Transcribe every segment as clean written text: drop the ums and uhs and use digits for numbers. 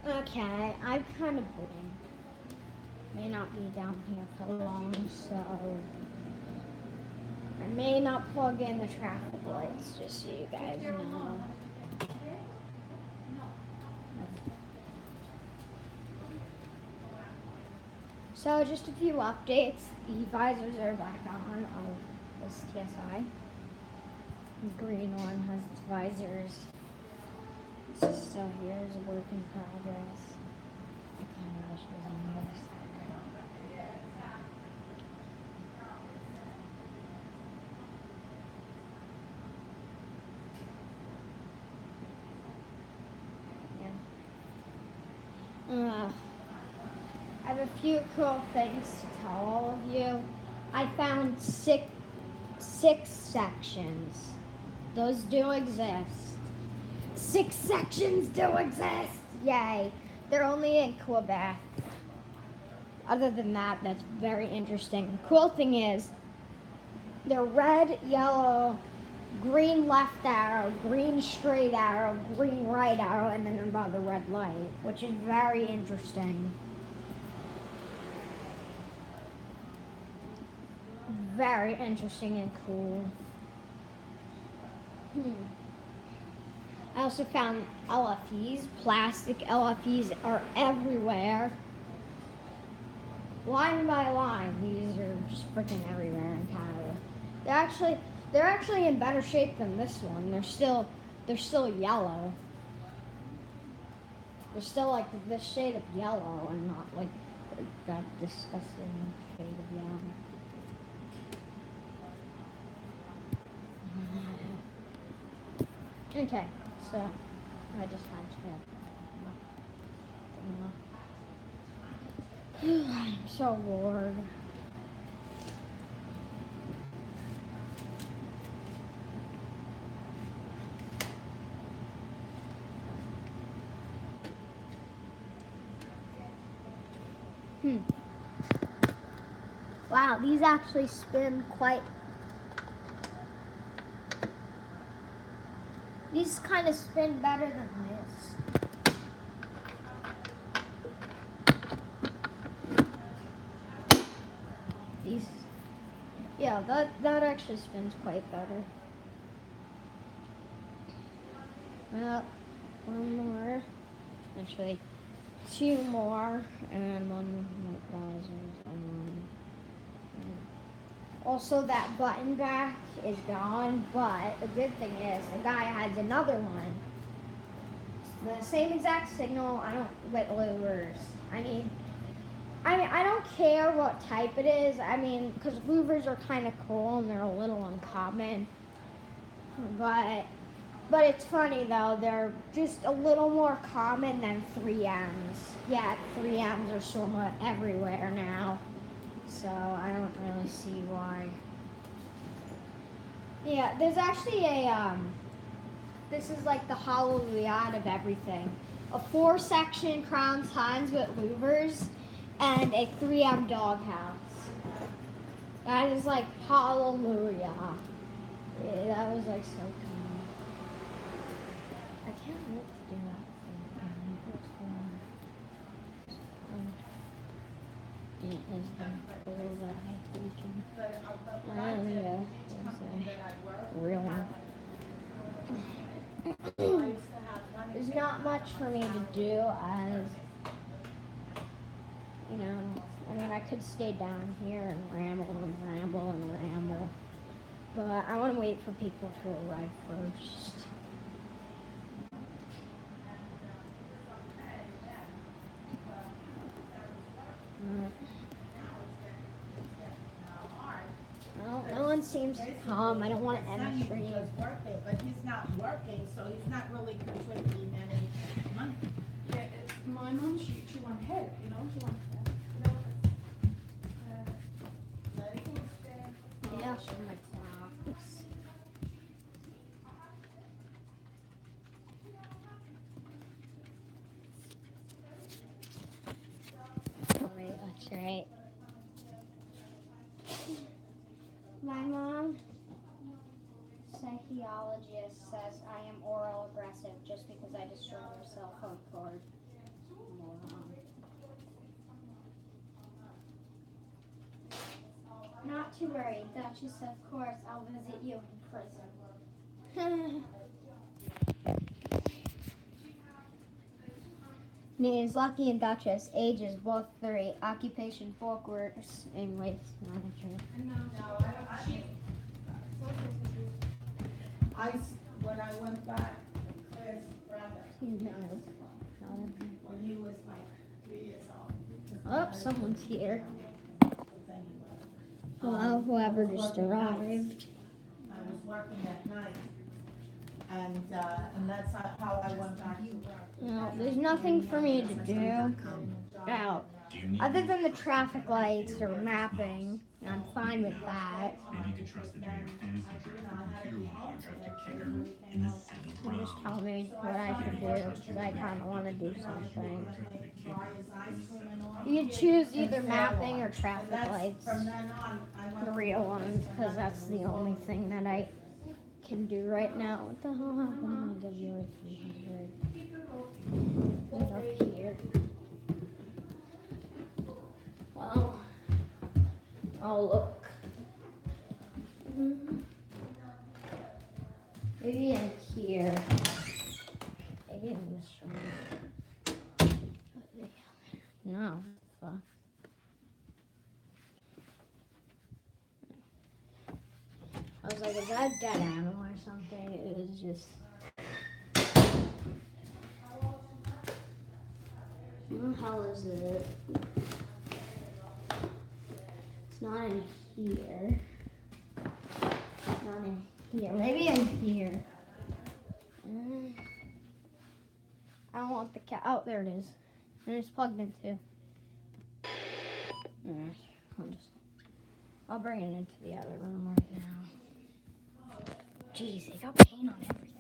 Okay, I'm kind of bored. May not be down here for long, so I may not plug in the traffic lights, just so you guys know. So just a few updates. The visors are back on this TSI. The green one has its visors. So here's a work in progress. I kind of wish it was on this. Yeah. I have a few cool things to tell all of you. I found six sections. Those do exist. 6 sections do exist. Yay. They're only in Quebec. Other than that, that's very interesting. The cool thing is, they're red, yellow, green left arrow, green straight arrow, green right arrow, and then above the red light, which is very interesting. Very interesting and cool. I also found LFEs. Plastic LFEs are everywhere. Line by line, these are just freaking everywhere in Canada. They're actually in better shape than this one. They're still yellow. They're still like this shade of yellow and not like that disgusting shade of yellow. Okay, so I just had to. I'm so bored. Wow, these actually spin quite. These kind of spin better than this. These, yeah, that actually spins quite better. Well, one more, actually, two more, and one more. Also, that button back is gone, but the good thing is the guy has another one. It's the same exact signal. I don't get louvers. I don't care what type it is. I mean, because louvers are kind of cool and they're a little uncommon. But it's funny though. They're just a little more common than 3Ms. Yeah, 3Ms are somewhat everywhere now. So I don't really see why. Yeah, there's actually this is like the hallelujah of everything. A 4-section Crown Times with louvers and a 3M doghouse. That is like hallelujah. Yeah, that was like so cool. I can't wait to do that. It is the cool that I think. Yeah, it's a real one. There's not much for me to do as, I mean, I could stay down here and ramble and ramble and ramble, but I want to wait for people to arrive first. Well, no one seems to come. I don't want to end the stream. But he's not working, so he's not really contributing any money. Yeah, my mom, she went ahead, she went ahead. Yeah, she might clocks. Oh, wait, that's right. My mom, psychologist, says I am oral aggressive just because I destroyed her cell phone cord. to worry, Duchess. Of course, I'll visit you in prison. Names Lucky and Duchess. Ages both 3. Occupation Folkworks and waste management. When I went back, Claire's brother, when he was like 3 years old. Oh, someone's here. Hello, whoever just arrived. I was working at night, and that's how I went back to work. No, there's nothing for me to do out other than the traffic lights or mapping. And I'm fine with that. You just tell me what I should do because I kind of want to do something. You choose either mapping or traffic lights, From then on, I the went. real ones, because that's the only thing that I can do right now. What the hell happened to my WA300? It's up here. Well, I'll look. Maybe in here. Maybe in this room. No. Fuck. I was like, is that a dead animal or something? It was just. What the hell is it? It's not in here. It's not in here. Maybe in here. I don't want the cat. Oh, there it is. And it's plugged in too. I'll bring it into the other room right now. Jeez, they got paint on everything.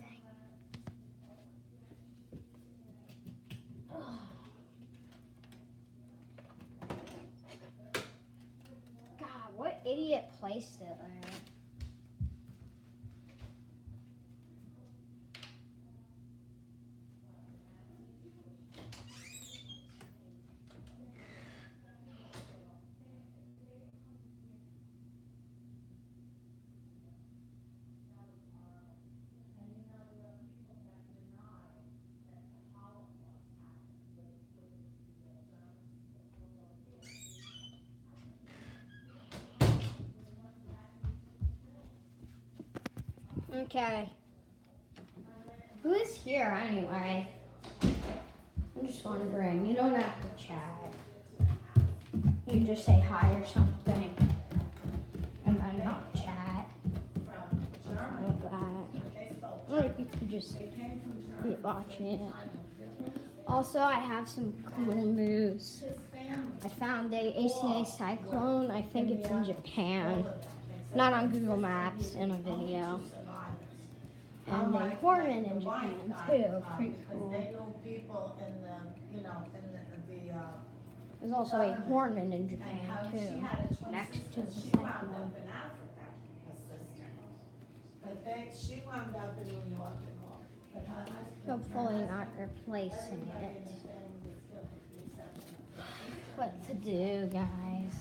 God, what idiot placed it there? Okay. Who is here anyway? I'm just wondering. You don't have to chat. You just say hi or something. And then not chat. Like that. Or you could just be watching it. Also, I have some cool news. I found a ACA cyclone. I think it's in Japan. Not on Google Maps, in a video. And a hornet in Japan too. Pretty cool. They know people in the, There's also a hornet in Japan and she too. had a twin Next sister. to the She wound cyclone. up in Africa, her sister. But she wound up in New York and all. But her husband. Hopefully not replacing it. What to do, guys?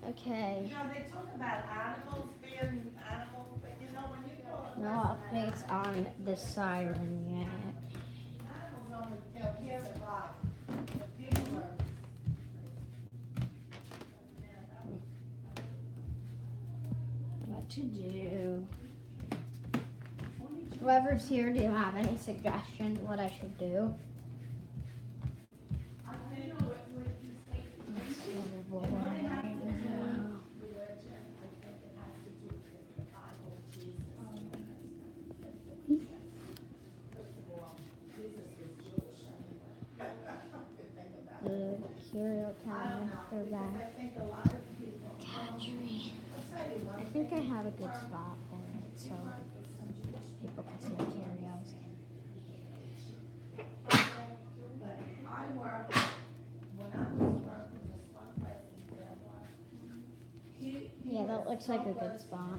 Okay. You know, they talk about animals being animals, but you know, when you go. No updates on the siren yet. Animals only kill kids a lot. But people are. What to do? Whoever's here, do you have any suggestions what I should do? The cereal cabinet, they're back. I think a lot of people. Country. I think I have a good spot for it, so people can see the Cheerios. But I work, when I was working, this one place there was. He Yeah, that was looks like a so good good. spot.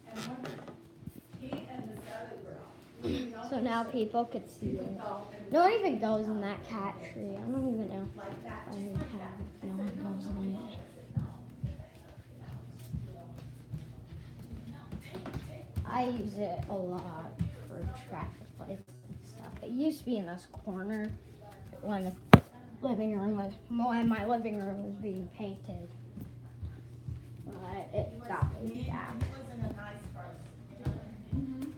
And when he and this other girl. So now people could see it. No one even goes in that cat tree. I don't even know Like that. if I even have. No one goes in it. I use it a lot for traffic lights and stuff. It used to be in this corner when the living room was, when my living room was being painted. But it got moved out. Wasn't a nice person.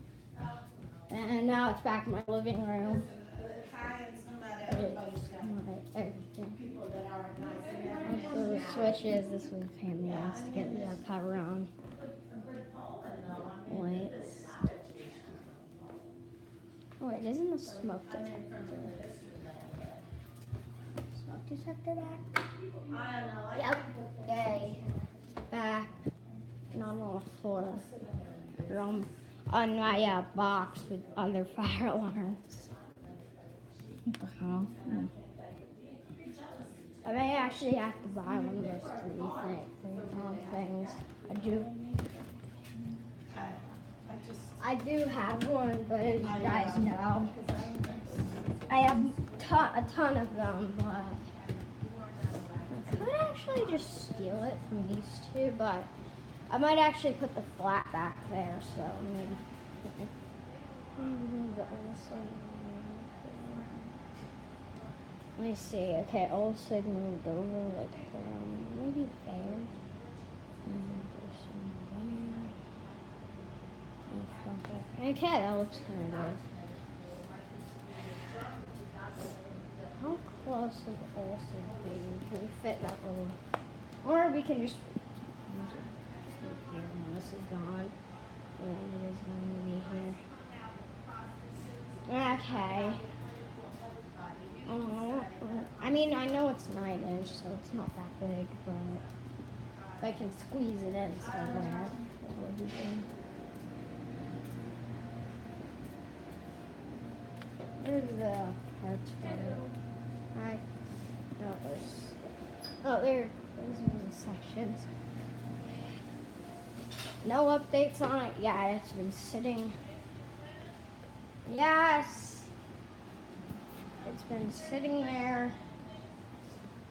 And now it's back in my living room. Italians, no matter It's everybody's got my everything. people that aren't nice. So the switches, this was a pain in the ass to get the cover on. Lights. Oh wait, isn't the smoke detector? Smoke detector back? Yep. Yay. Back. Not on the floor. On my box with other fire alarms. What the hell? I may actually have to buy one of those three things. I do. I do have one, but as you guys know, I have a ton of them, but I could actually just steal it from these two, but I might actually put the flat back there, so maybe. Let me see. Okay, all signaled over, like maybe there. Okay, that looks kind of good. How close would also be? Can we fit that little? Or we can just. Here, this is gone. Yeah, it is going to be here. Okay. I mean, I know it's 9-inch, so it's not that big, but if I can squeeze it in somewhere, that would be good. Where's the parts for it? There's the sections. No updates on it yet. It's been sitting. Yes! It's been sitting there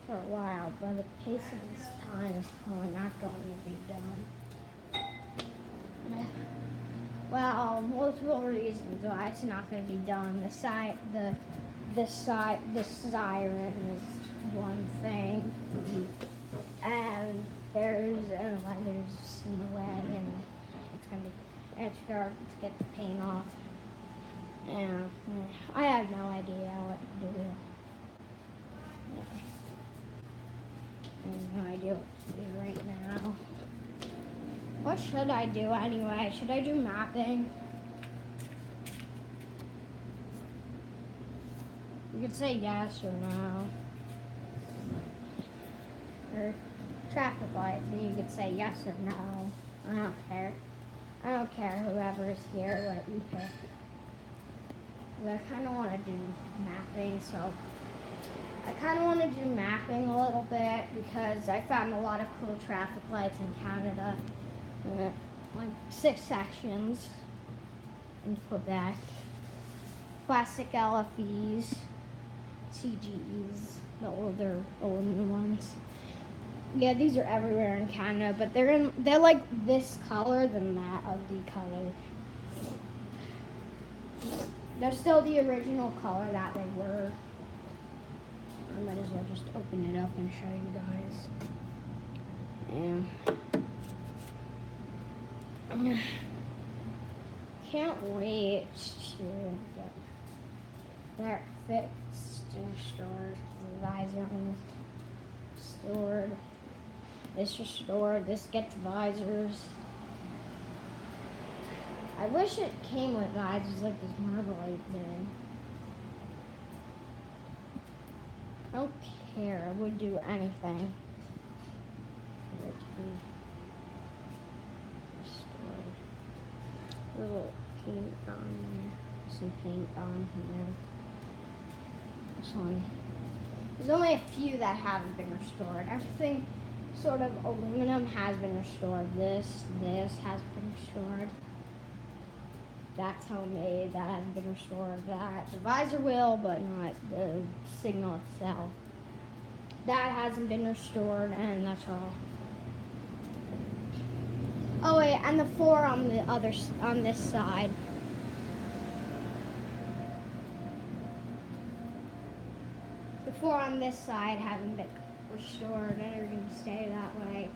for a while, but the pace of this time is probably not going to be done. Well, multiple reasons why it's not going to be done. The siren is one thing, and there's weather's in the way, and it's going to be extra to get the paint off. And I have no idea what to do. I have no idea what to do right now. What should I do anyway? Should I do mapping? You could say yes or no. Or traffic lights, and you could say yes or no. I don't care. I don't care whoever's here, what you pick. I kind of want to do mapping, so I kind of want to do mapping a little bit because I found a lot of cool traffic lights in Canada. Like 6 sections in Quebec. Classic LFEs, CGEs, the older ones. Yeah, these are everywhere in Canada, but they're like this color, the matte ugly color. They're still the original color that they were. I might as well just open it up and show you guys. Yeah. Can't wait to get that fixed and stored. The visor stored. This restored. This gets visors. I wish it came with visors like this Marblade did. I don't care. I would do anything for it to be restored. A little paint on there. Some paint on here. This one. There's only a few that haven't been restored. Everything sort of aluminum has been restored. This has been restored. That's homemade. That hasn't been restored. That the visor will, but not the signal itself. That hasn't been restored, and that's all. Oh wait, and the 4 on the on this side. The 4 on this side haven't been restored, and they're going to stay that way.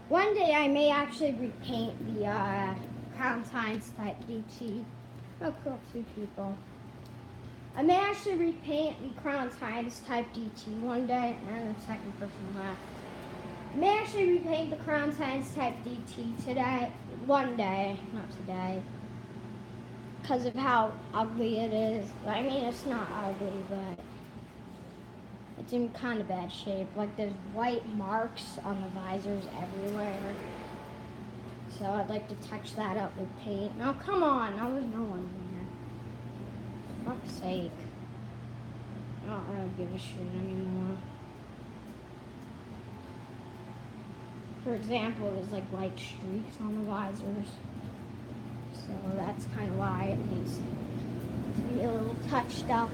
One day I may actually repaint the Crown Science type DT. Oh, cool, 2 people. I may actually repaint the Crown Science type DT one day, and the second person left. I may actually repaint the Crown Science type DT today, one day, not today, because of how ugly it is. I mean, it's not ugly, but it's in kind of bad shape. Like, there's white marks on the visors everywhere. So I'd like to touch that up with paint. Now, come on. Now there's no one here. For fuck's sake. I don't really give a shit anymore. For example, there's like white streaks on the visors. So that's kind of why it needs to be a little touched up.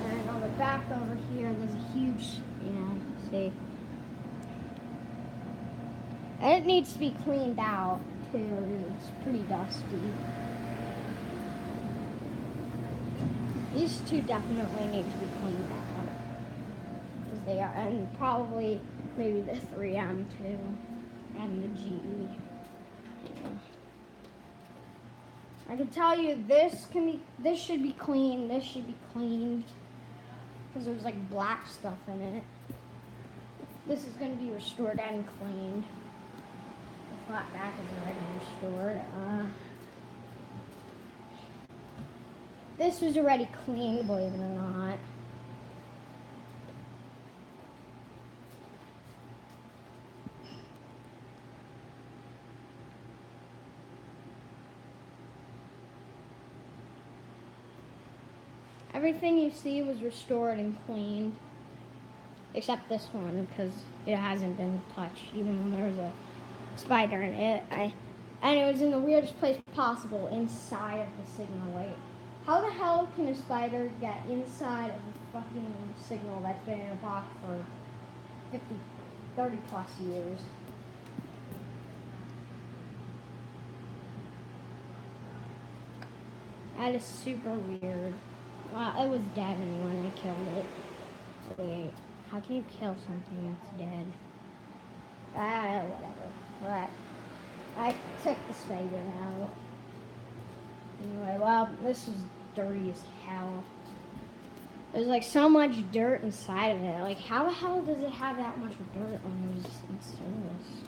And on the back over here, there's a huge, see. And it needs to be cleaned out, too. It's pretty dusty. These 2 definitely need to be cleaned out. Because they are, and probably maybe the 3M, too. And the GE. I can tell you this should be cleaned, this should be cleaned. Because there's like black stuff in it. This is going to be restored and cleaned. The flat back is already restored. This was already cleaned, believe it or not. Everything you see was restored and cleaned, except this one, because it hasn't been touched, even when there was a spider in it. And it was in the weirdest place possible, inside of the signal light. How the hell can a spider get inside of a fucking signal that's been in a box for 30 plus years? That is super weird. Well, it was dead anyway when I killed it. Wait, how can you kill something that's dead? Whatever. But I took the spider out. Anyway, well, this is dirty as hell. There's like so much dirt inside of it. Like, how the hell does it have that much dirt when it was in service?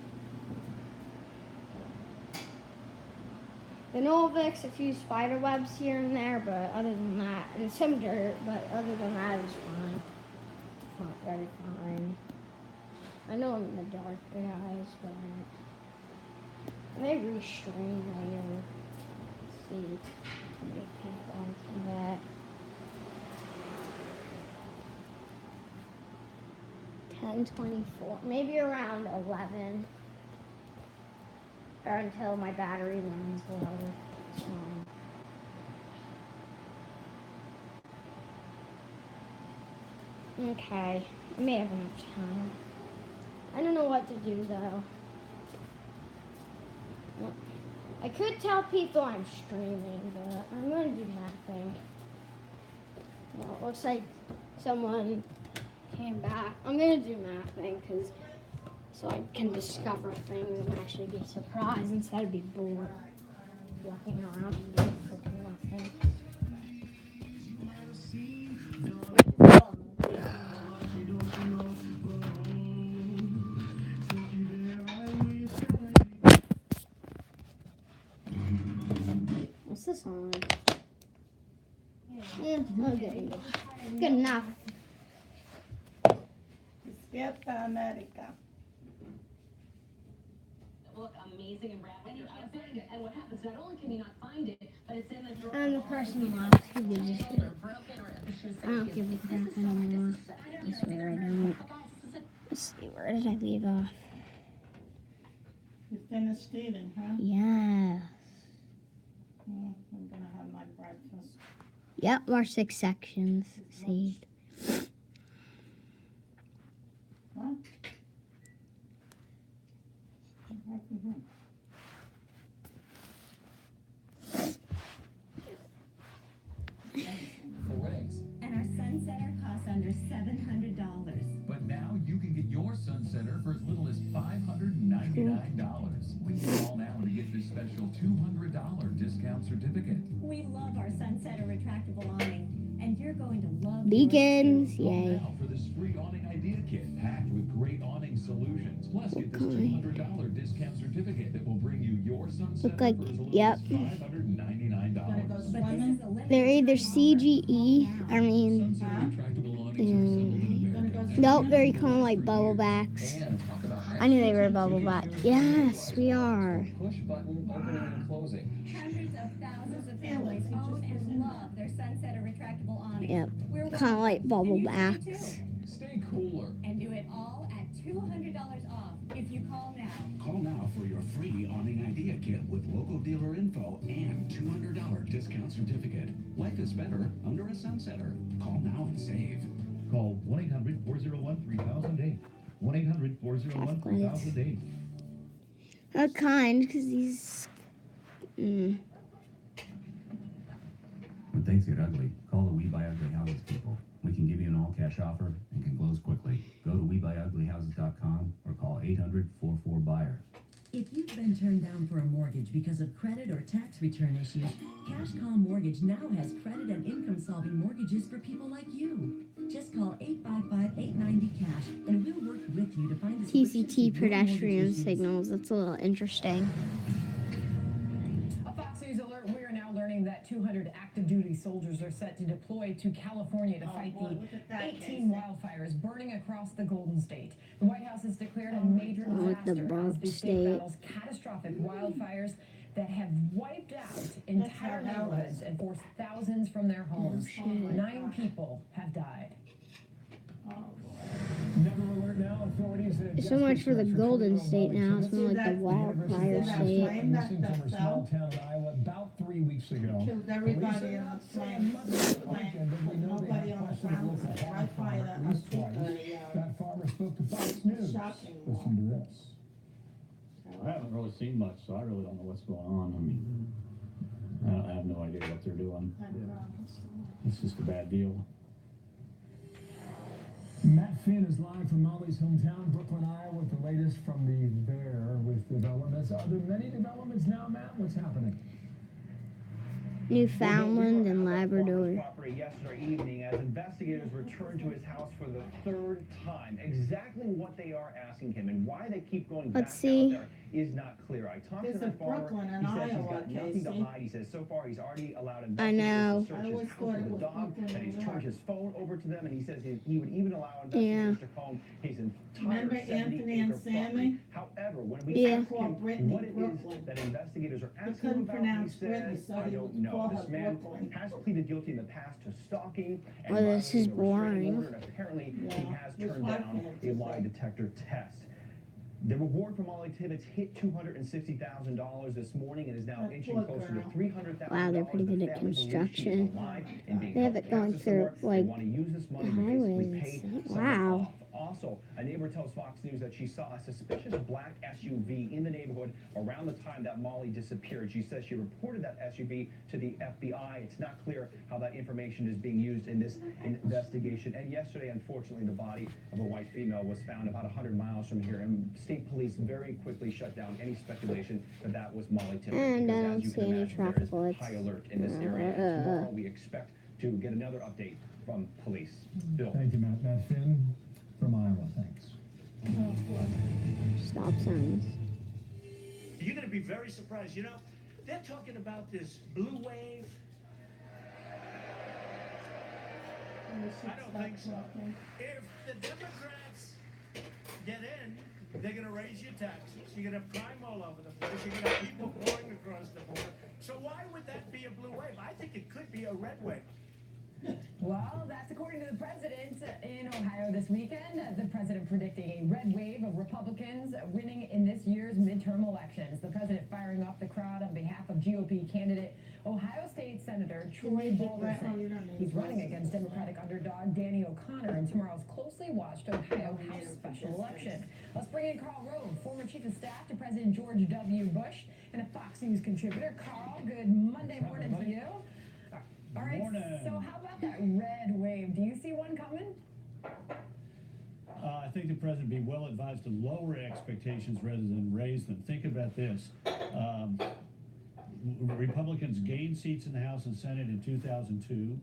The Novix, a few spider webs here and there, but other than that, and some dirt, but other than that, it's fine. Not very fine. I know I'm in the dark, guys, but they restring later. Let's see. Make people onto that. 10:24, maybe around 11. Or until my battery runs low. Okay, I may have enough time. I don't know what to do though. I could tell people I'm streaming, but I'm gonna do nothing. Well, it looks like someone came back. I'm gonna do nothing so I can discover things and actually be surprised instead of be bored walking around and doing freaking nothing. What's this on? Yeah, okay. Good enough. Despierta America. Look amazing and brand new outfit, and what happens? Not only can you not find it, but it's in the drawer. I'm the person who loves. Who gives a shit? I don't give a crap anymore. I swear I don't. Let's see, where did I leave off? You finished eating, huh? Yes. I'm gonna have my breakfast. Yep, our 6 sections saved. What? I can going to love Beacons, Call yay. now for this free awning idea kit packed with great awning solutions. Plus, get this $200 discount certificate that will bring you your sunset Look like, for as little yep. as $599. Gonna go But this swimming? is a limited They're either time offer. CGE, Call I now. mean, Sunset retractable awnings are assembled in Gonna America. go nope, swimming? they're kind of like bubble backs. And talk about I knew they were bubble back. Yes, we are. push button opening and closing. Hundreds of thousands of families own and love their Sunsetter retractable awnings. Yep, We're kind of like bubble and you can too. backs. Stay cooler. And do it all at $200 off if you call now. Call now for your free awning idea kit with local dealer info and $200 discount certificate. Life is better under a Sunsetter. Call now and save. Call 1-800-401-3008. 1-800-401-3008. Not kind, because these. When things get ugly, call the We Buy Ugly Houses people. We can give you an all-cash offer and can close quickly. Go to WeBuyUglyHouses.com or call 800-44-BUYER. If you've been turned down for a mortgage because of credit or tax return issues, Cash Calm Mortgage now has credit and income-solving mortgages for people like you. Just call 855-890-CASH and we'll work with you to find the solution to TCT your mortgage pedestrian issues. signals. That's a little interesting. A Fox News alert, we are now learning that 200 active duty soldiers are set to deploy to California to fight boy, the look at that 18 case. wildfires burning across the Golden State. The White House has declared a major like the disaster as burnt the state state. battles catastrophic wildfires that have wiped out entire how that neighborhoods and forced thousands from their homes. Oh my 9 gosh. people have died. So much for the Golden State now. It's more like the wildfire state. Missing from her small town in Iowa about 3 weeks ago. Killed everybody on the plane. Nobody on the ground. Right by the That farmer spoke to Fox News. Shocking. Listen to this. I haven't really seen much, so I really don't know what's going on. I mean, I have no idea what they're doing. It's just a bad deal. Matt Finn is live from Molly's hometown, Brooklyn, Iowa, with the latest from the there with developments. Are there many developments now, Matt? What's happening? Newfoundland and Labrador. Property yesterday evening as investigators returned to his house for the 3rd time. Exactly what they are asking him and why they keep going back Let's see. out there is not clear. I talked This to the is farmer. Brooklyn He and says he's Iowa, got nothing to Casey. hide. He says so far he's already allowed I know. investigators to I search always his house thought for it the was dog, Brooklyn that he's and turned York. his phone over to them, and he says he would even allow investigators Yeah. to comb his entire Remember 70 Anthony and acre property. Sammy? However, when we Yeah. ask Called him Brittany what it is Brooklyn. that investigators are He asking him couldn't about, he pronounce Brittany, says, so I he don't would know. call This her man Brooklyn. has pleaded guilty in the past to stalking and Well, this is violating a restraining boring. order, and apparently he Yeah, has it's turned hard down for him a to lie say. detector test. The reward for Molly Tibbetts hit $260,000 this morning and is now That inching poor closer to girl. $300,000. Wow, they're pretty good The at family believes she is construction. alive and being They have held it going captive through, somewhere. They like, want to use this money the to basically highways. pay someone Wow. off. Also, a neighbor tells Fox News that she saw a suspicious black SUV in the neighborhood around the time that Molly disappeared. She says she reported that SUV to the FBI. It's not clear how that information is being used in this investigation. And yesterday, unfortunately, the body of a white female was found about 100 miles from here. And state police very quickly shut down any speculation that that was Molly Tibbetts. And I because, don't as you see can any imagine, there is traffic lights. high alert in this area. And tomorrow, we expect to get another update from police. Bill. Thank you, Matt. Matt Finn from Iowa. Thanks. Stop signs. You're going to be very surprised. You know, they're talking about this blue wave. I don't think so. If the Democrats get in, they're going to raise your taxes. You're going to have crime all over the place. You're going to have people pouring across the border. So why would that be a blue wave? I think it could be a red wave. Well, that's according to the president in Ohio this weekend. The president predicting a red wave of Republicans winning in this year's midterm elections. The president firing up the crowd on behalf of GOP candidate Ohio State Senator Troy Balderson. He's running against Democratic underdog Danny O'Connor in tomorrow's closely watched Ohio House special election. Let's bring in Carl Rove, former chief of staff to President George W. Bush and a Fox News contributor. Carl, good Monday morning to you. All right, so how about that red wave? Do you see one coming? I think the president would be well advised to lower expectations rather than raise them. Think about this. Republicans gained seats in the House and Senate in 2002.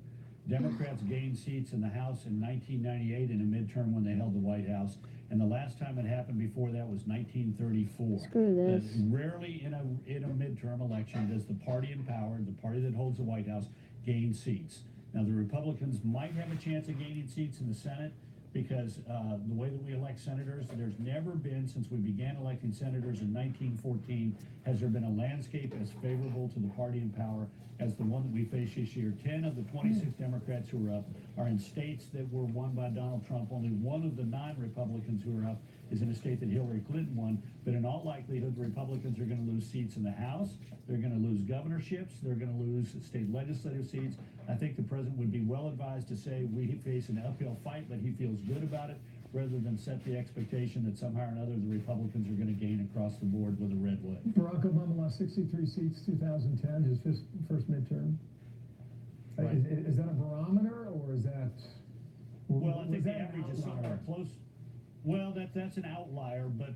Democrats gained seats in the House in 1998 in a midterm when they held the White House. And the last time it happened before that was 1934. Screw this. Rarely in a midterm election does the party in power, the party that holds the White House, gain seats. Now, the Republicans might have a chance of gaining seats in the Senate because the way that we elect senators, there's never been, since we began electing senators in 1914, has there been a landscape as favorable to the party in power as the one that we face this year. 10 of the 26 Democrats who are up are in states that were won by Donald Trump. Only one of the 9 Republicans who are up is in a state that Hillary Clinton won. But in all likelihood, the Republicans are going to lose seats in the House. They're going to lose governorships. They're going to lose state legislative seats. I think the president would be well advised to say we face an uphill fight, but he feels good about it, rather than set the expectation that somehow or another the Republicans are going to gain across the board with a red wave. Barack Obama lost 63 seats 2010, his first midterm. Right. Is that a barometer, or is that... Well, I think the averages are close. Well, that's an outlier, but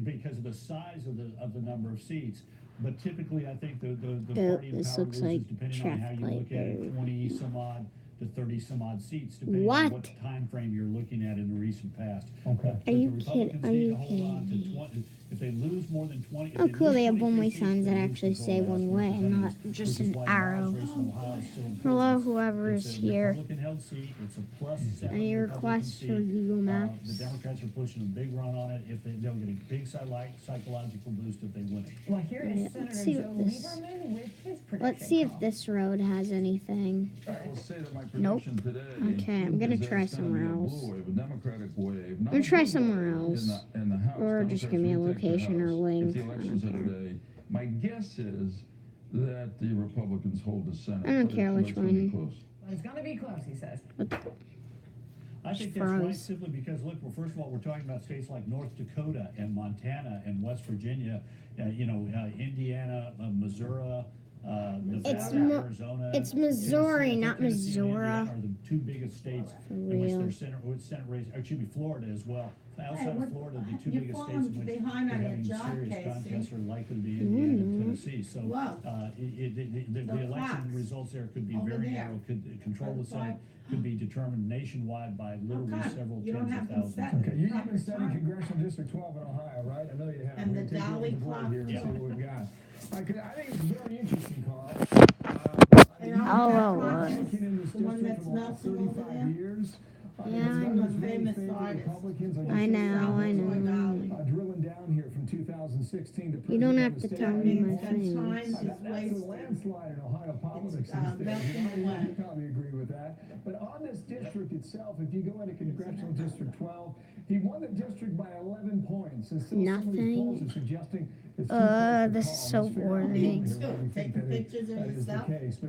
because of the size of the number of seats. But typically, I think the party in power loses, depending on how you look at it, 20 some odd to 30 some odd seats, depending on what time frame you're looking at in the recent past. Okay. Are you kidding? Are you kidding? If they lose more than 20, oh, cool! They have one-way signs that actually say one way and not just an arrow. Hello, whoever is here. Any requests for Google Maps? The Democrats are pushing a big run on it. They'll get a big psychological boost if they win it. Well, here is Senator Joe Lieberman with his prediction. Let's see if this road has anything. Nope. Okay, I'm gonna try somewhere else. I'm gonna try somewhere else. Or just give me a location or link. My guess is that the Republicans hold the Senate. I don't care which one. Well, it's going to be close, he says. I think that's right, simply because, look, well, first of all, we're talking about states like North Dakota and Montana and West Virginia, Indiana, Missouri, Nevada, Arizona. It's Missouri, not Missouri. Are the 2 biggest states in which their Senate race, Florida as well. Outside of Florida, the 2 biggest states in which they're having serious contests are likely to be Indiana and Tennessee. So the election results there could be very narrow, could control the Senate, could be determined nationwide by literally several tens of thousands. Okay, you've been studying Congressional District 12 in Ohio, right? I know you have. And the Dolly clock. Here and see what we've got. I think it's very interesting, Carl. The one that's melting over there. Years. Yeah, I know. I know. Drilling down here from 2016 to you don't have to tell me my things. That's a landslide in Ohio politics these days. You probably agree with that. But on this district itself, if you go into Congressional District 12, he won the district by 11 points. And still some of these polls are suggesting this is so boring. Taking pictures of yourself. But here's the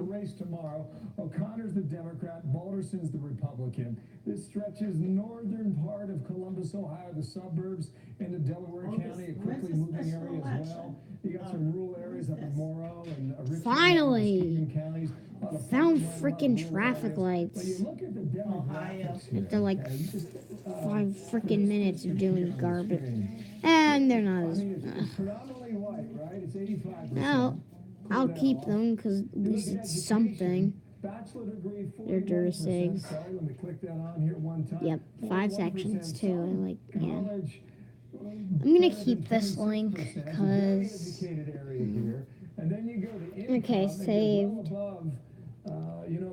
race tomorrow. O'Connor's the Democrat, Balderson's the Republican. This stretches northern part of Columbus, Ohio, the suburbs into Delaware County, a quickly moving area as well. You got some rural areas up in Morrow and Richmond, finally counties. found freaking traffic lights. After like 5 freaking minutes of doing garbage, and they're not as. Predominantly white, right? It's 85%. No, I'll keep them because at least it's something. They're Duracigs. Yep, 5 sections too. I'm gonna keep this link because. Okay, saved.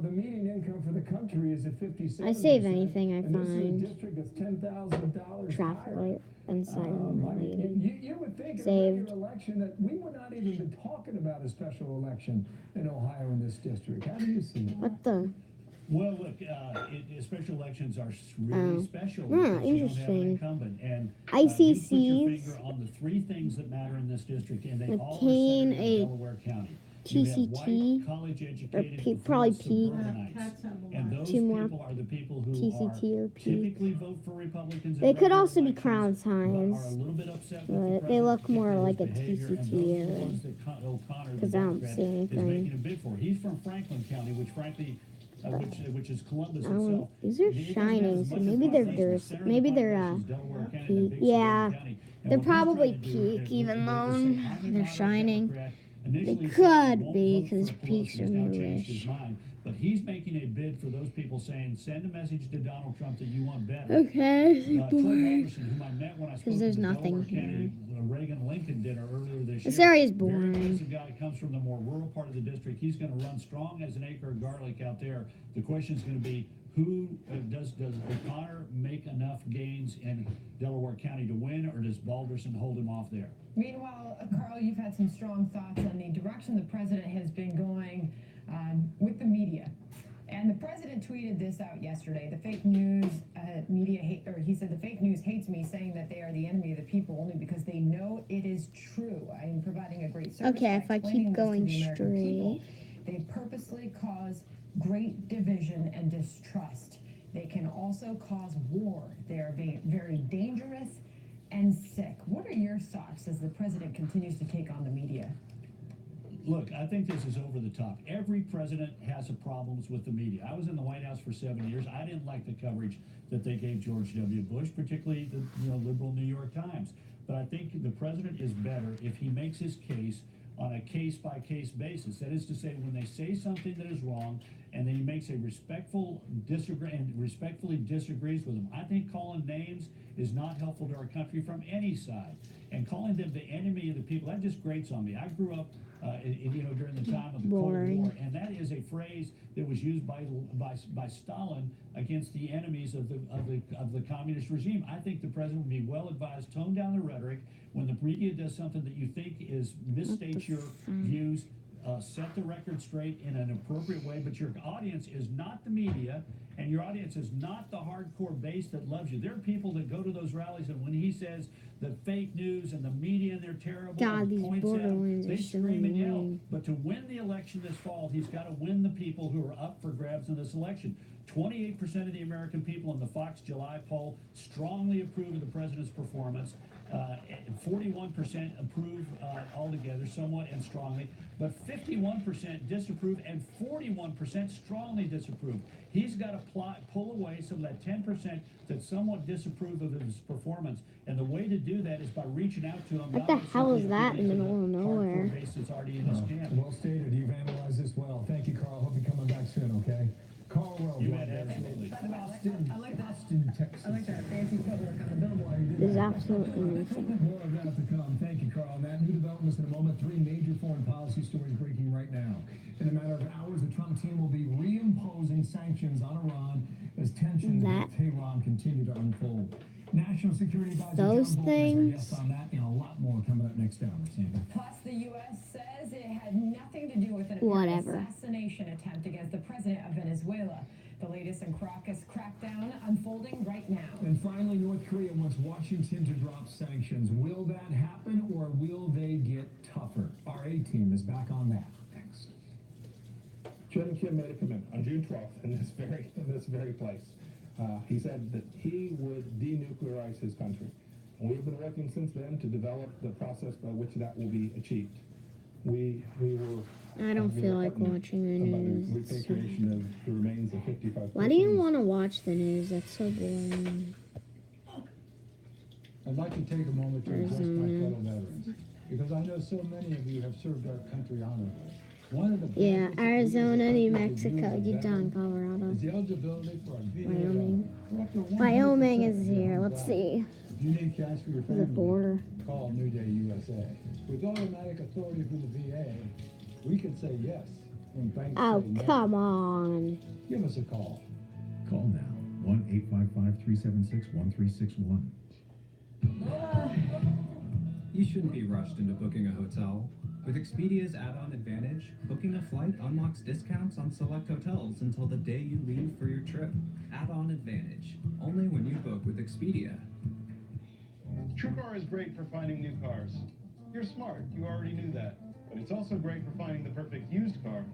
The median income for the country is at 57. I save anything I find. This is a district that's $10,000 traffic light and sign related. You would think saved. In a election that we would not even be talking about a special election in Ohio in this district. How do you see it? What the? Well, look, special elections are really special. Yeah, because interesting. You don't have an incumbent, and ICCs. you put your finger on the 3 things that matter in this district, and they all are centered in Delaware County. TCT, or probably P, and those 2 more people are the people who TCT or P. typically vote for Republicans. They could also be crown signs, are a little bit upset but they look more like a TCT because I don't see anything. He's from Franklin County, which frankly, which is Columbus itself. These are shining, so maybe they're yeah, they're probably peak, even though they're shining. They could be because peaks are newish. He's making a bid for those people saying, send a message to Donald Trump that you want better. Okay, Troy Alderson, whom I met when I spoke because to there's the nothing Delaware here. County Reagan-Lincoln dinner earlier this year. This area is Very boring. impressive guy, comes from the more rural part of the district. He's going to run strong as an acre of garlic out there. The question is going to be, who does O'Connor make enough gains in Delaware County to win, or does Balderson hold him off there? Meanwhile, Carl, you've had some strong thoughts on the direction the president has been going with the media. And the president tweeted this out yesterday. The fake news he said the fake news hates me, saying that they are the enemy of the people only because they know it is true. I am providing a great service. Okay, by if I explaining keep this to going the American people. straight. They purposely cause great division and distrust. They can also cause war. They are very dangerous and sick. What are your thoughts as the president continues to take on the media? Look, I think this is over the top. Every president has problems with the media. I was in the White House for 7 years. I didn't like the coverage that they gave George W. Bush, particularly the liberal New York Times. But I think the president is better if he makes his case on a case-by-case basis. That is to say, when they say something that is wrong, and then he makes a respectfully disagrees with them. I think calling names is not helpful to our country from any side. And calling them the enemy of the people, that just grates on me. I grew up during the time of the Cold War, and that is a phrase that was used by Stalin against the enemies of the communist regime. I think the president would be well advised, tone down the rhetoric. When the media does something that you think misstates your views, set the record straight in an appropriate way. But your audience is not the media, and your audience is not the hardcore base that loves you. There are people that go to those rallies, and when he says the fake news and the media and they're terrible, God, and these points at them, Borderlands they are so scream and yell. annoying. But to win the election this fall, he's got to win the people who are up for grabs in this election. 28% of the American people in the Fox July poll strongly approve of the president's performance. 41% approve altogether, somewhat and strongly, but 51% disapprove and 41% strongly disapprove. He's got to pull away some of that 10% that somewhat disapprove of his performance, and the way to do that is by reaching out to him. What the hell is that in the middle of nowhere? Base that's already in his camp. Well stated. You've analyzed this well. Thank you, Carl. Hope you're coming back soon, okay? Carl Rove. You had absolutely. I like that. Austin, Texas. I like that fancy footwork on the billboard. This is absolutely nothing. More of that to come. Thank you, Carl. Matt, new developments in a moment. 3 major foreign policy stories breaking right now. In a matter of hours, the Trump team will be reimposing sanctions on Iran as tensions with Tehran continue to unfold. National Security Advisor Those John Bolton things. is our guest on that and a lot more coming up next hour, Sandy. Plus, the U.S. says it had nothing to do with an Whatever. assassination attempt against the president of Venezuela. The latest in Caracas crackdown unfolding right now. And finally, North Korea wants Washington to drop sanctions. Will that happen, or will they get tougher? Our A-team is back on that. Next. John Kim made a commitment on June 12th in this very place. He said that he would denuclearize his country. And we've been working since then to develop the process by which that will be achieved. We were. I don't feel like watching the about news. the repatriation of the remains of 55 Why do you persons. want to watch the news? That's so boring. I'd like to take a moment to address my fellow veterans, because I know so many of you have served our country honorably. One of the Yeah, benefits of Arizona, being New a Mexico, veteran Utah, Colorado. is the eligibility for a VA Wyoming. loan. Up to 100% Wyoming is here. beyond Let's that. see. If you need cash for your The family, border. call New Day USA. With automatic authority from the VA, we can say yes when banks Oh, say no. come on. Give us a call. Call now. 1-855-376-1361. You shouldn't be rushed into booking a hotel. With Expedia's add-on advantage, booking a flight unlocks discounts on select hotels until the day you leave for your trip. Add-on advantage, only when you book with Expedia. TrueCar is great for finding new cars. You're smart, you already knew that. But it's also great for finding the perfect used car.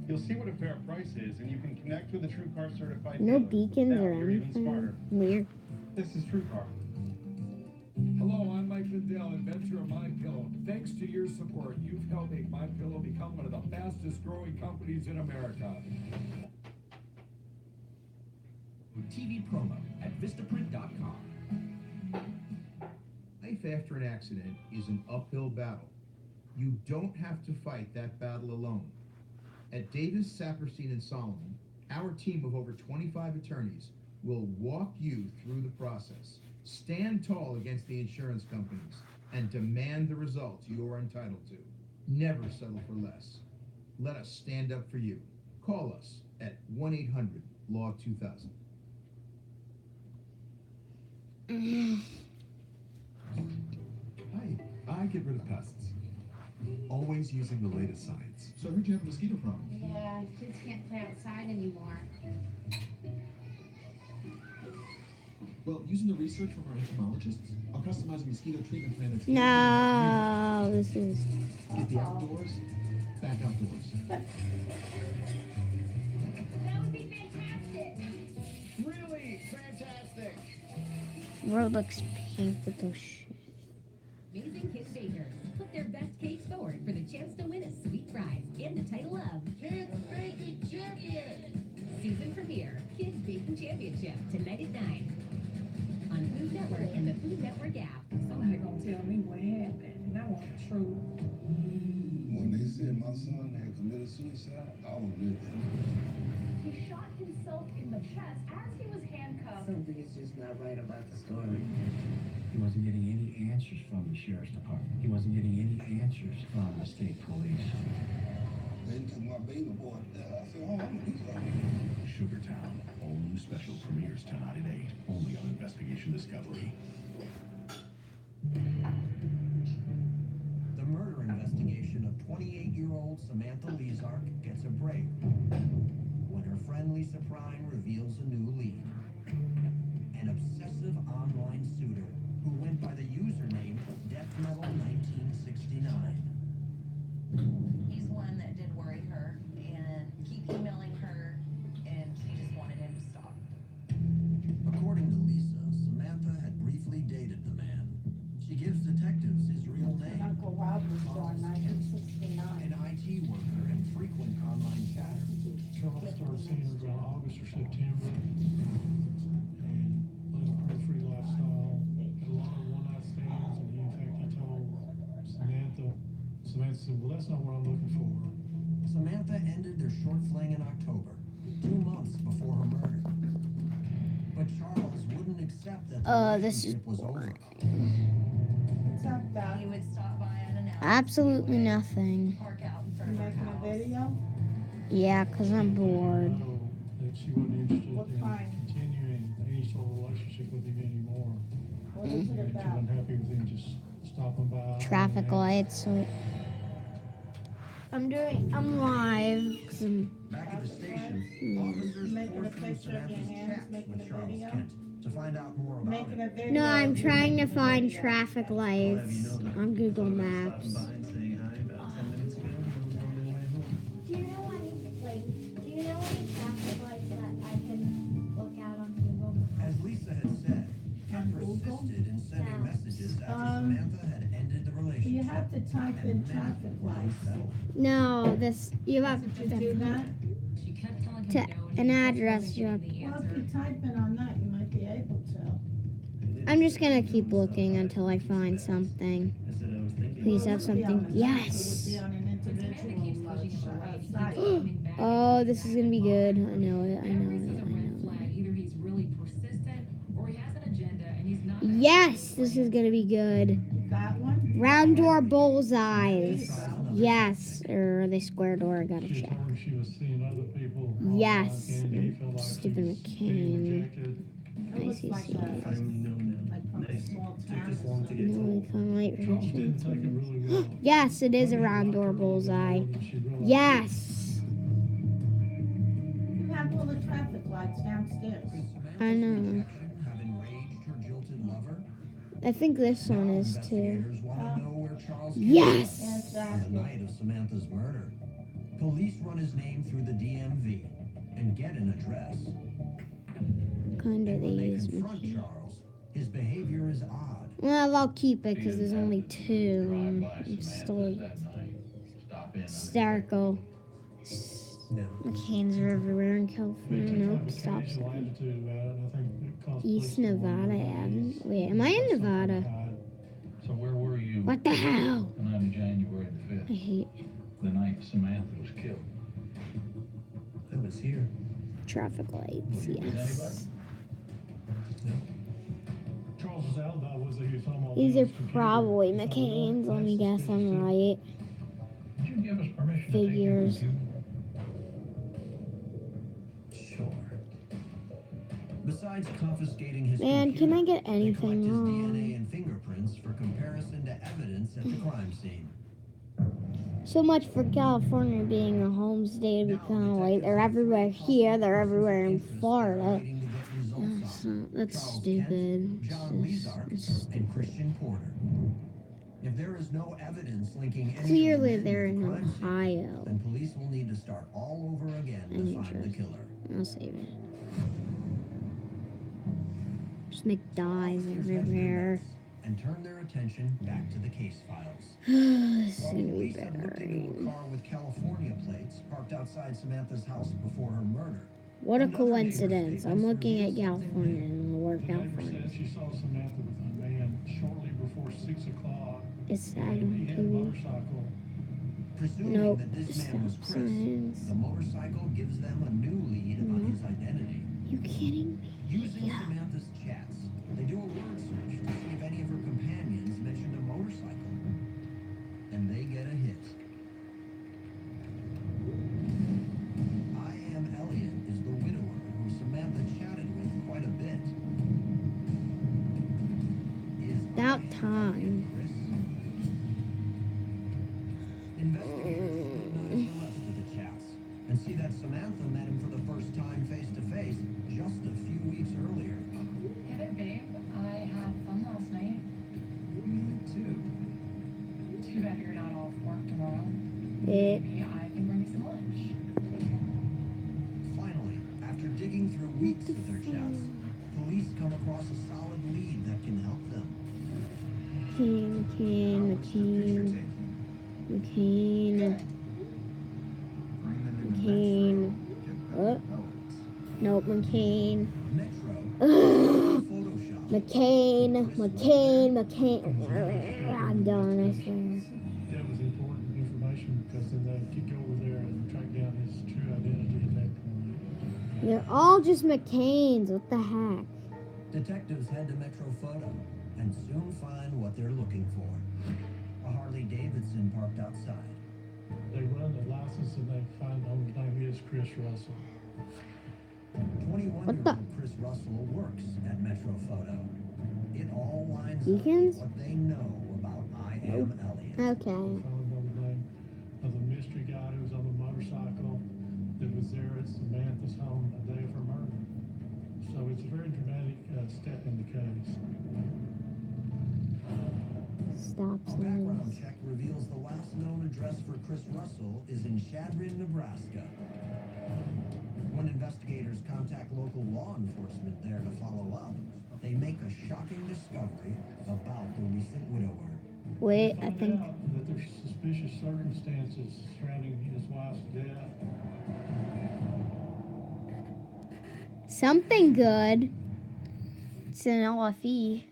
You'll see what a fair price is, and you can connect with a TrueCar certified No dealer. beacons Now or you're even anything. smarter. Weird. This is TrueCar. Hello, I'm Mike Lindell, inventor of MyPillow. Thanks to your support, you've helped make MyPillow become one of the fastest growing companies in America. TV promo at Vistaprint.com. Life after an accident is an uphill battle. You don't have to fight that battle alone. At Davis, Saperstein & Solomon, Our team of over 25 attorneys will walk you through the process. Stand tall against the insurance companies and demand the results you are entitled to. Never settle for less. Let us stand up for you. Call us at 1-800-LAW-2000. I get rid of pests. Always using the latest science. So I heard you have a mosquito problem. Yeah, kids can't play outside anymore. Well, using the research from our entomologists, I'll customize a mosquito treatment plan that's No, this is. get the outdoors, back outdoors. That would be fantastic. Really fantastic. World looks pink with those shoes. Amazing Kids Bakers put their best cakes forward for the chance to win a sweet prize and the title of Kids Baking Champion. Season premiere Kids Baking Championship tonight at 9 on Food Network and the Food Network app. Somebody gonna tell me what happened, and I want the truth. When they said my son had committed suicide, I was with them. He shot himself in the chest as he was handcuffed. Something is just not right about the story. He wasn't getting any answers from the sheriff's department. He wasn't getting any answers from the state police. They took my baby boy there. I said, oh, I'm gonna do something. Sugartown, all new special premieres tonight at 8, only on Investigation Discovery. The murder investigation of 28-year-old Samantha Lezark gets a break when her friend Lisa Prime reveals a new lead. An obsessive online suitor who went by the username DeathMetal1969. He's one that did worry her and keep emailing her, and she just wanted him to stop. According to Lisa, Samantha had briefly dated the man. She gives detectives his real name. Uncle Rob was born 1969. An IT worker and frequent online chatter. Charles started seeing her around August or September and led a free lifestyle. Had a lot of one-night stands, and he told Samantha. Samantha said, well, that's not what I'm looking for. Samantha ended their short fling in October, 2 months before her murder. But Charles wouldn't accept that the This is relationship was over. What's up, Doc? He would stop by unannounced. Absolutely nothing. Park out in front You of her making a house. video? Yeah, 'cause I'm bored. That she wasn't interested What in kind? continuing any sort of relationship with him anymore. What is And it she about? wasn't happy with him just stopping by. Traffic lights. So I'm live. 'Cause I'm Back at the station, officers Making a poured through picture of your Samantha's hands, chats making with a Charles video? Kent to find out more about Making a it. video. No, I'm trying to find traffic lights on Google Maps. Stopping by and saying hi about 10 minutes ago on my way home. Do you know any traffic lights that I can look out on Google Maps? As Lisa had said, Kent persisted in sending messages after Samantha had ended the relationship. You have to type in traffic lights. No, you have Did you do that? She kept telling him to no, and an he address. wasn't You have, giving the Well, if answer. you type in on that, you might be able to. I'm just gonna keep looking until I find something. I said I was thinking. Please Well, have it would be on something. the map. It Yes. would be on an Samantha keeps individual pushing him away. He site. keeps coming back. Oh, this is gonna be good. I know it. I That know raises it. a I red know flag. Either he's really persistent, or he has an agenda, and he's not. it. Yes, this is gonna be good. That one? Round door bullseyes. Yes, or are they square door? I gotta She check. told him she was seeing other people. Yes. And he felt like she Stupid was McCain. being rejected. It looks like Finally a, know now. like from a Nice. small Took town. this long to get No, told. we can't wait for Charles didn't it. take it really well. Yes, it is a round door bullseye. Yes. You have all the traffic lights downstairs. I know. Rejection have enraged her jilted lover? I think this one is too. Investigators want to know where Charles Kent Yes. was on the night of Samantha's murder. Police run his name through the DMV and get an address. Kind of And when they these. confront Charles, his behavior is odd. Well, I'll keep it because there's only two. And I'm still hysterical. McCain's are everywhere in California. Nope, stop. East Nevada Avenue. Wait, am I in Nevada? So where were you? What the hell? The night of January the I 5th, hate. the night Samantha was killed. I was here. Traffic lights, yes. Charles's alibi was that he was home all These day are on his computer. probably He followed up. McCain's. Let me That's guess I'm right. Did you give us permission Figures. to take your Sure. Besides confiscating his Man, computer, can I get they anything collect his wrong? DNA and fingerprints for comparison to evidence at the crime scene. So much for California being a home state. We kind of like they're everywhere here. They're everywhere in Florida. That's stupid. John Lizark, and Christian Porter. If there is no evidence linking any Clearly, of the men they're to the in crime scene, Ohio. then police will need to start all over again to New find the Jersey. killer. I'll save it. Just make dies everywhere. And turn their attention back to the case files. This is While gonna be police had looked into a boring. car with California plates parked outside Samantha's house before her murder. What a coincidence. I'm looking at California and we're The neighbor California. said she saw Samantha with a man shortly before 6 o'clock. It's sad And on he had a TV. motorcycle. Presuming Nope. that this Stop man was Chris, signs. the motorcycle gives them a new lead about his identity. You kidding me? Using Samantha's chats, they do a word search to see if any of her companions mentioned a motorcycle. And they get a hit. I Am Elliot is the widower who Samantha chatted with quite a bit. About time. Investigators scrutinize the rest of the chats and see that Samantha met him for the first time face to face just a few weeks earlier. Hey there, babe. I had fun last night. Me too. Too bad you're not off work tomorrow. It. Maybe I can bring you some lunch. Finally, after digging through weeks of their chats, police come across a solid lead that can help them. McCain. What? Nope, McCain. Ugh. McCain. I'm done, I swear. That was important information because then they could go over there and track down his true identity at that point. They're all just McCain's. What the heck? Detectives head to Metro Photo and soon find what they're looking for. A Harley Davidson parked outside. They run the license and they find the owner's name is Chris Russell. 21-year-old Chris Russell works at Metro Photo. It all lines Deacons? up with what they know about I Am Elliot. Okay. Found by the name of the mystery guy who was on the motorcycle that was there at Samantha's home the day of her murder. So it's a very dramatic step in the case. Stop A background check reveals the last known address for Chris Russell is in Chadron, Nebraska. When investigators contact local law enforcement there to follow up, they make a shocking discovery about the recent widower. Wait, They I find think. out that there's suspicious circumstances surrounding his wife's death. Something good. It's an LFE.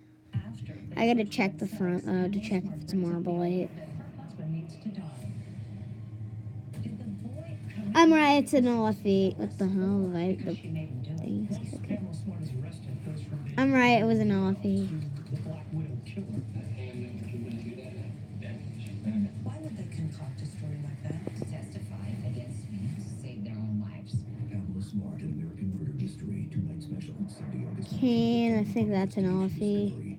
I gotta check the front to check if it's Marblade. I'm right, it's an LFE. What the hell? Like the things. Okay. I'm right, it was an LFE. Why would they concoct a story like that? To testify against me, to save their own lives. Pamela Smart, an American murder mystery, tonight special on Sunday, August. Can I think that's an LFE?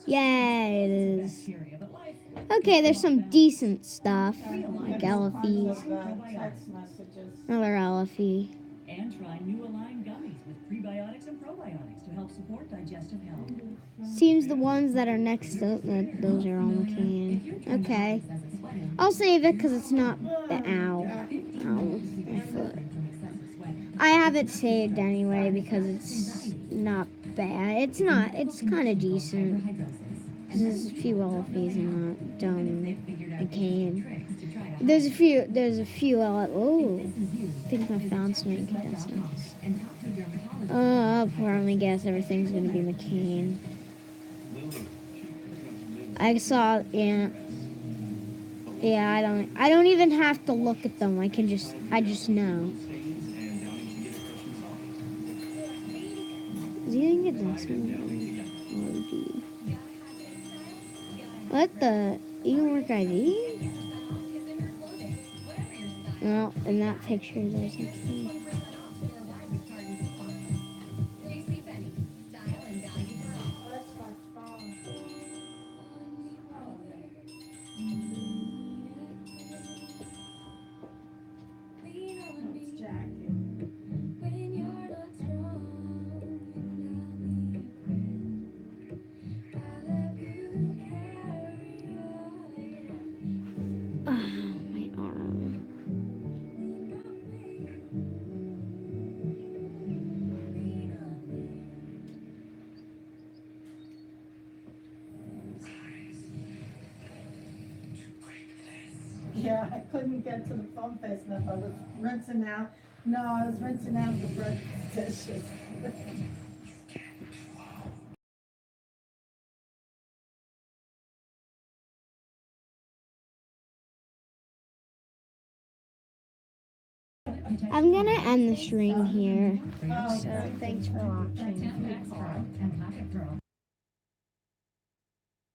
Yeah, it is. Okay, there's some decent stuff like LFEs. Text messages. Another LFE. And try new Align gummies with prebiotics and probiotics to help support digestive health. Seems the ones that are next to those are all McCain. Okay. I'll save it because it's not the ow. Ow. My foot. I have it saved anyway because it's not bad. It's not. It's kind of decent. Because there's a few LFEs and not done McCain. There's a few. Oh, I think I found some incandescents. I'll probably guess everything's gonna be McCain. I saw, yeah. I don't even have to look at them. I just know. Is he gonna get this one? Oh, gee. What the? You don't work ID? Well, in that picture, there's something. My arm. Yeah, I couldn't get to the phone fast enough. I was rinsing out. No, I was rinsing out the breakfast dishes. I'm gonna end the stream here. So thanks for watching. And Pocket Girl